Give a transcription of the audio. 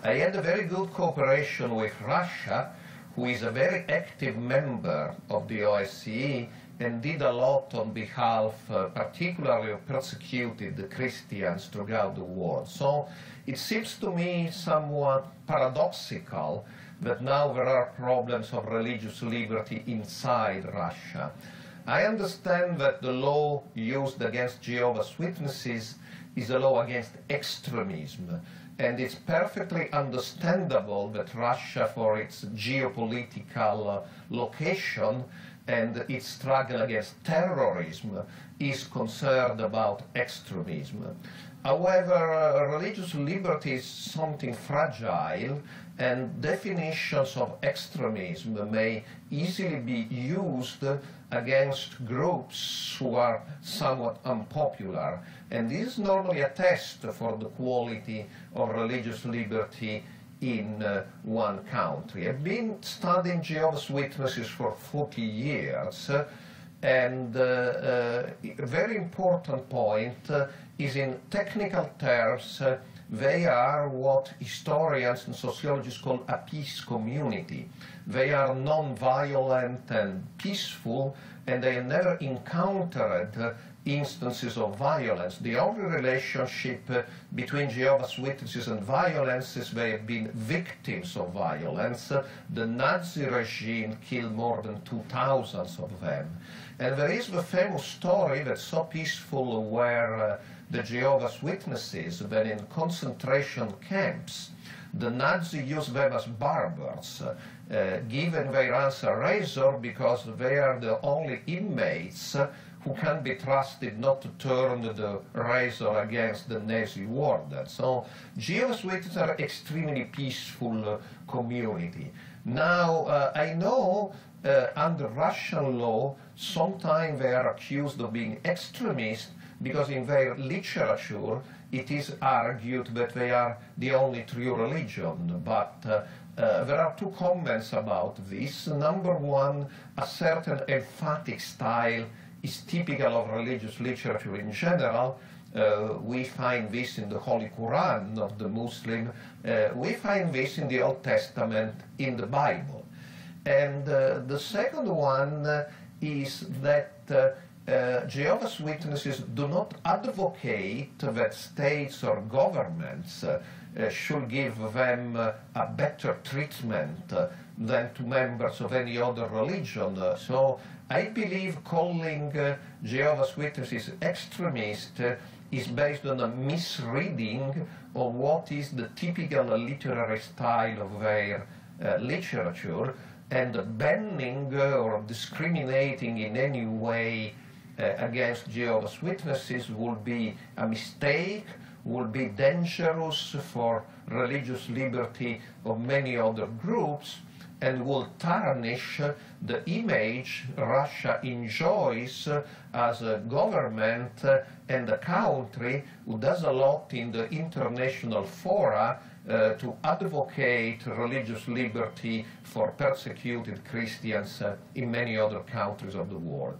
I had a very good cooperation with Russia, who is a very active member of the OSCE and did a lot on behalf, particularly of persecuted Christians throughout the world. So it seems to me somewhat paradoxical that now there are problems of religious liberty inside Russia. I understand that the law used against Jehovah's Witnesses is a law against extremism, and it's perfectly understandable that Russia, for its geopolitical location and its struggle against terrorism, is concerned about extremism. However, religious liberty is something fragile, and definitions of extremism may easily be used against groups who are somewhat unpopular. And this is normally a test for the quality of religious liberty in one country. I've been studying Jehovah's Witnesses for 40 years, and a very important point is in technical terms, they are what historians and sociologists call a peace community. They are non-violent and peaceful, and they have never encountered instances of violence. The only relationship between Jehovah's Witnesses and violence is they have been victims of violence. The Nazi regime killed more than 2,000 of them. And there is the famous story that's so peaceful where the Jehovah's Witnesses, when in concentration camps, the Nazis used them as barbers, giving their hands a razor because they are the only inmates who can be trusted not to turn the razor against the Nazi warden. So Jehovah's Witnesses are an extremely peaceful community. Now, I know under Russian law, sometimes they are accused of being extremists because in their literature it is argued that they are the only true religion. But there are two comments about this. Number one, a certain emphatic style is typical of religious literature in general. We find this in the Holy Quran of the Muslim. We find this in the Old Testament, in the Bible. And the second one is that Jehovah's Witnesses do not advocate that states or governments should give them a better treatment than to members of any other religion. So I believe calling Jehovah's Witnesses extremist is based on a misreading of what is the typical literary style of their literature, and banning or discriminating in any way against Jehovah's Witnesses would be a mistake, would be dangerous for religious liberty of many other groups, and will tarnish the image Russia enjoys as a government and a country who does a lot in the international fora to advocate religious liberty for persecuted Christians in many other countries of the world.